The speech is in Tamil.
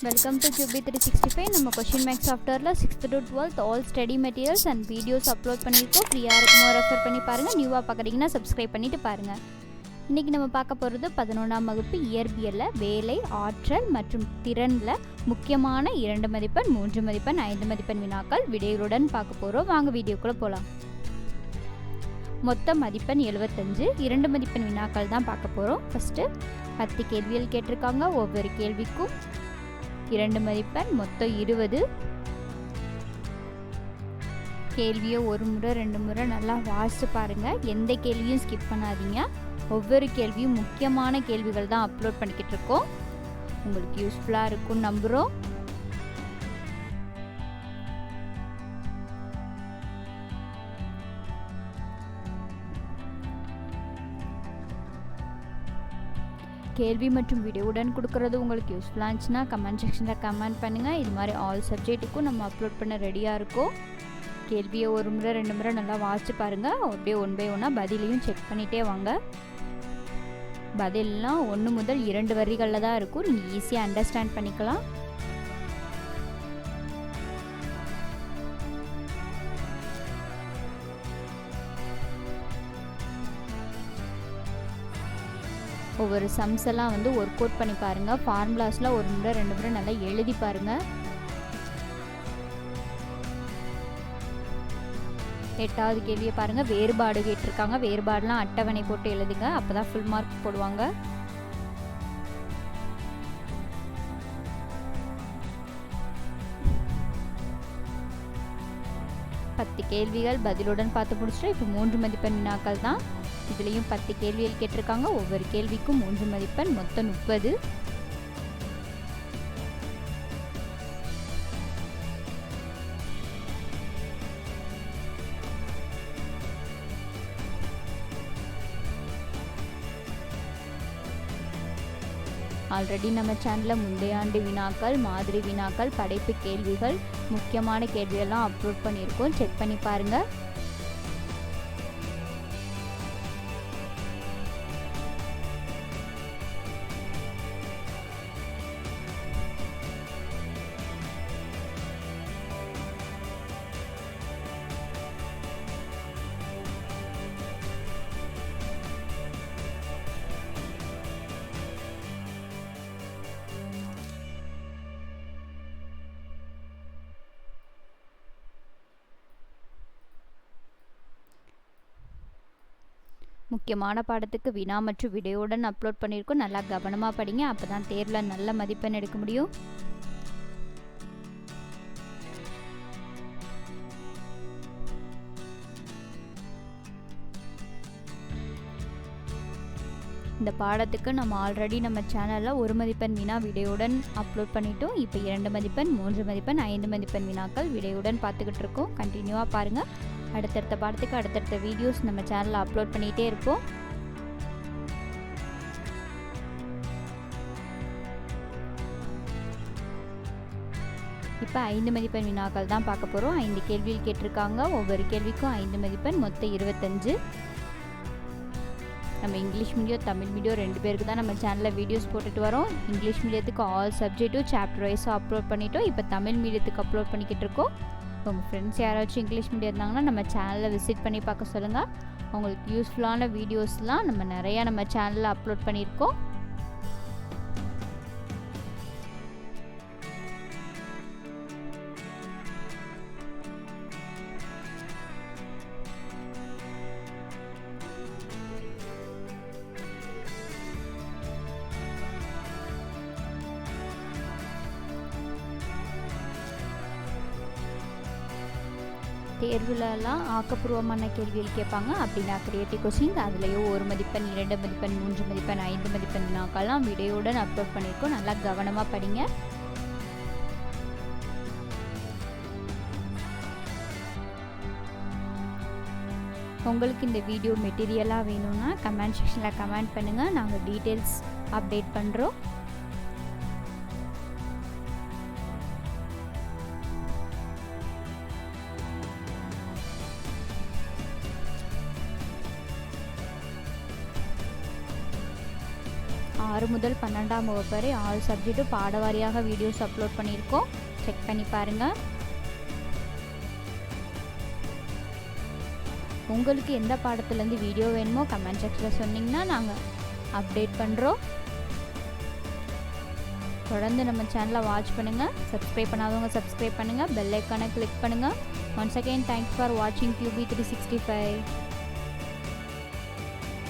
Welcome to QB365. நம்ம கொஷின் மேக்ஸ் சாஃப்ட்வேரில் 6th to 12th all study materials and videos upload பண்ணியிருக்கோம். ஃப்ரீயாக இருக்குமோ ரெஃபர் பண்ணி பாருங்கள். நியூவாக பார்க்குறீங்கன்னா சப்ஸ்கிரைப் பண்ணிவிட்டு பாருங்கள். இன்றைக்கி நம்ம பார்க்க போகிறது 11ஆம் வகுப்பு இயற்பியலில் வேலை, ஆற்றல் மற்றும் திறனில் முக்கியமான 2 மதிப்பெண், 3 மதிப்பெண், 5 மதிப்பெண் வினாக்கள் விடையுடன் பார்க்க போகிறோம். வாங்க வீடியோக்குள்ளே போகலாம். மொத்த மதிப்பெண் 75, 2 மதிப்பெண் வினாக்கள் தான் பார்க்க போகிறோம். ஃபஸ்ட்டு 10 கேள்விகள் கேட்டிருக்காங்க. ஒவ்வொரு கேள்விக்கும் 2 மதிப்பெண், மொத்தம் 20. கேள்வியை ஒரு முறை 2 முறை நல்லா வாசித்து பாருங்கள். எந்த கேள்வியும் ஸ்கிப் பண்ணாதீங்க. ஒவ்வொரு கேள்வியும் முக்கியமான கேள்விகள் தான் அப்லோட் பண்ணிக்கிட்டு இருக்கோம். உங்களுக்கு யூஸ்ஃபுல்லாக இருக்கும்னு நம்புகிறோம். கேள்வி மற்றும் வீடியோவுடன் கொடுக்குறது உங்களுக்கு யூஸ்ஃபுல்லாக இருந்துச்சுன்னா கமெண்ட் செக்ஷனில் கமெண்ட் பண்ணுங்கள். இது மாதிரி ஆல் சப்ஜெக்ட்டுக்கும் நம்ம அப்லோட் பண்ண ரெடியாக இருக்கோம். கேள்வியை ஒரு முறை 2 முறை நல்லா வாசித்து பாருங்கள். அப்படியே 1 by 1 பதிலையும் செக் பண்ணிகிட்டே வாங்க. பதிலெலாம் 1 முதல் 2 வரிகளில் தான் இருக்கும். நீங்கள் ஈஸியாக அண்டர்ஸ்டாண்ட் பண்ணிக்கலாம். ஒவ்வொரு சம்ஸ் எல்லாம் ஒர்க் அவுட் பண்ணி பாருங்கள். ஃபார்முலாஸில் ஒரு முறை 2 முறை நல்லா எழுதி பாருங்கள். 8வது கேள்வியை பாருங்கள். வேறுபாடு கேட்டிருக்காங்க. வேறுபாடுலாம் அட்டவணை போட்டு எழுதுங்க. அப்போ தான் ஃபுல் மார்க் போடுவாங்க. பத்து கேள்விகள் பதிலுடன் பார்த்து முடிச்சுட்டு இப்போ 3 மதிப்பெண் வினாக்கள் தான். இதுலேயும் 10 கேள்விகள் கேட்டிருக்காங்க. ஒவ்வொரு கேள்விக்கும் 3 மதிப்பெண், மொத்தம் 30. ஆல்ரெடி நம்ம சேனலில் முந்தைய ஆண்டு வினாக்கள், மாதிரி வினாக்கள், படைப்பு கேள்விகள், முக்கியமான கேள்வியெல்லாம் அப்லோட் பண்ணியிருக்கோம். செக் பண்ணி பாருங்கள். முக்கியமான பாடத்துக்கு வினா மற்றும் வீடியோவுடன் அப்லோட் பண்ணியிருக்கோம். நல்லா கவனமாக படிங்க. அப்போ தான் தேர்வில் நல்ல மதிப்பெண் எடுக்க முடியும். இந்த பாடத்துக்கு நம்ம ஆல்ரெடி நம்ம சேனலில் 1 மதிப்பெண் வினா வீடியோவுடன் அப்லோட் பண்ணிட்டோம். இப்போ 2 மதிப்பெண், 3 மதிப்பெண், 5 மதிப்பெண் வினாக்கள் வீடியோவுடன் பார்த்துக்கிட்டு இருக்கோம். கண்டினியூவாக பாருங்கள். அடுத்தடுத்த பாடத்துக்கு அடுத்தடுத்த வீடியோஸ் நம்ம சேனலில் அப்லோட் பண்ணிகிட்டே இருப்போம். இப்போ 5 மதிப்பெண் வினாக்கள் தான் பார்க்க போகிறோம். 5 கேள்வியில் கேட்டிருக்காங்க. ஒவ்வொரு கேள்விக்கும் 5 மதிப்பெண், மொத்தம் 25. நம்ம இங்கிலீஷ் மீடியம், தமிழ் மீடியம் 2 பேருக்கு தான் நம்ம சேனலில் வீடியோஸ் போட்டுட்டு வரோம். இங்கிலீஷ் மீடியத்துக்கு ஆல் சப்ஜெக்ட்டும் சாப்டர் வைஸாக அப்லோட் பண்ணிட்டோம். இப்போ தமிழ் மீடியத்துக்கு அப்லோட் பண்ணிக்கிட்டு இருக்கோம். உங்கள் ஃப்ரெண்ட்ஸ் யாராச்சும் இங்கிலீஷ் மீடியம் இருந்தாங்கன்னா நம்ம சேனலில் விசிட் பண்ணி பார்க்க சொல்லுங்கள். உங்களுக்கு யூஸ்ஃபுல்லான வீடியோஸ்லாம் நம்ம நிறையா நம்ம சேனலில் அப்லோட் பண்ணியிருக்கோம். தேர்வுலலாம் ஆக்கப்பூர்வமான கேள்விகள் கேட்பாங்க. அப்படின்னா கிரியேட்டிவ் கொஸ்டின் அதுலேயும் 1 மதிப்பெண், 2 மதிப்பெண், 3 மதிப்பெண், 5 மதிப்பெண் வினாக்கெல்லாம் வீடியோவுடன் அப்லோட் பண்ணியிருக்கோம். நல்லா கவனமாக படிங்க. உங்களுக்கு இந்த வீடியோ மெட்டீரியலாக வேணும்னா கமெண்ட் செக்ஷனில் கமெண்ட் பண்ணுங்கள். நாங்கள் டீட்டெயில்ஸ் அப்டேட் பண்ணுறோம். 6 முதல் 12ஆம் வகுப்பு வரை ஆல் சப்ஜெக்ட்டும் பாடவாரியாக வீடியோஸ் அப்லோட் பண்ணியிருக்கோம். செக் பண்ணி பாருங்கள். உங்களுக்கு எந்த பாடத்துலேருந்து வீடியோ வேணுமோ கமெண்ட் செக்ஷனில் சொன்னிங்கன்னா நாங்கள் அப்டேட் பண்ணுறோம். தொடர்ந்து நம்ம சேனலை வாட்ச் பண்ணுங்கள். சப்ஸ்கிரைப் பண்ணாதவங்க சப்ஸ்கிரைப் பண்ணுங்கள். பெல் ஐக்கானை கிளிக் பண்ணுங்கள். ஒன்ஸ் அகெயின் தேங்க்ஸ் ஃபார் வாட்சிங் QB365.